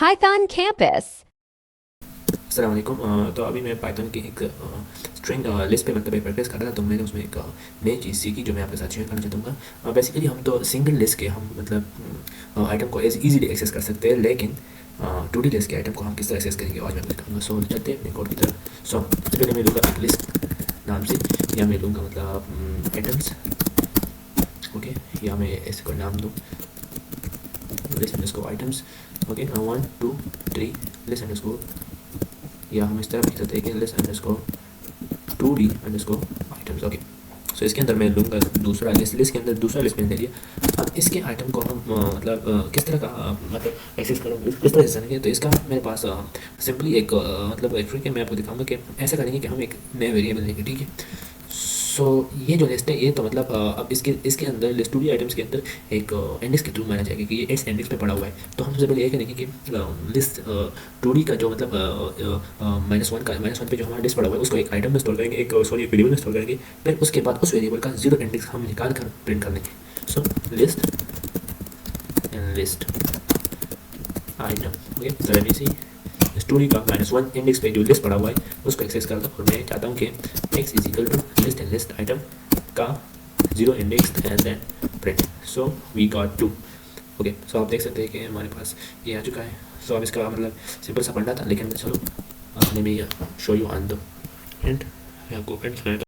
Python campus. अस्सलाम वालेकुम। तो अभी मैं पाइथन की एक स्ट्रिंग लिस्ट पे मतलब एक प्रैक्टिस कर रहा था, तो मैंने उसमें एक नई चीज़ सीखी जो मैं आपके साथ शेयर करना चाहूँगा। बेसिकली हम तो सिंगल लिस्ट के हम मतलब आइटम को इजीली एक्सेस कर सकते हैं, लेकिन 2D लिस्ट के आइटम को हम किस तरह एक्सेस करेंगे आज मैं आपको दिखाऊंगा। सो चलते हैं अपने कोड की तरफ। सो सबसे पहले मैं लूँगा एक लिस्ट नाम से, या मैं लूँगा मतलब आइटम्स, ओके, या मैं इसको नाम दूँ list underscore items, okay, 1 2 3 list underscore, या हम इस तरह लिख सकते हैं कि list underscore 2D underscore items, okay. So इसके अंदर मैं लूँगा दूसरा लिस्ट के अंदर दूसरा लिस्ट मैंने ले लिया। अब इसके आइटम को हम मतलब किस तरह का मतलब एक्सेस करेंगे, किस तरह से जानेंगे। तो इसका मेरे पास सिंपली एक मतलब एक ट्रिक है, मैं आपको दिखाऊंगा कि ऐसा करेंगे कि हम एक नए वेरिएबल लेंगे, ठीक है। सो ये जो लिस्ट है ये तो मतलब अब इसके इसके अंदर लिस्ट 2D आइटम्स के अंदर एक इंडेक्स के थ्रू माना जाएगा कि ये इस इंडेक्स पे पड़ा हुआ है। तो हम सबसे पहले ये करेंगे कि लिस्ट 2D का जो मतलब -1 पे जो हमारा लिस्ट पड़ा हुआ है उसको एक आइटम में स्टोर करेंगे, एक सॉरी एक वेरिएबल में स्टोर करेंगे। फिर उसके बाद उस वेरिएबल का जीरो इंडेक्स हम निकाल कर प्रिंट कर लेंगे। सो लिस्ट आइटम, ओके। तो ऐसे स्टोरी का -1 इंडेक्स पे जो लिस्ट पड़ा हुआ है उसको एक्सेस कर दो, और मैं चाहता हूँ कि x is equal to list and list item का zero index and then print. So we got 2, okay. So आप देख सकते हैं कि हमारे पास ये आ चुका है। सो अब इसका मतलब सिंपल सा पढ़ना था, लेकिन चलो let me show you on the end, मैं आपको प्रिंट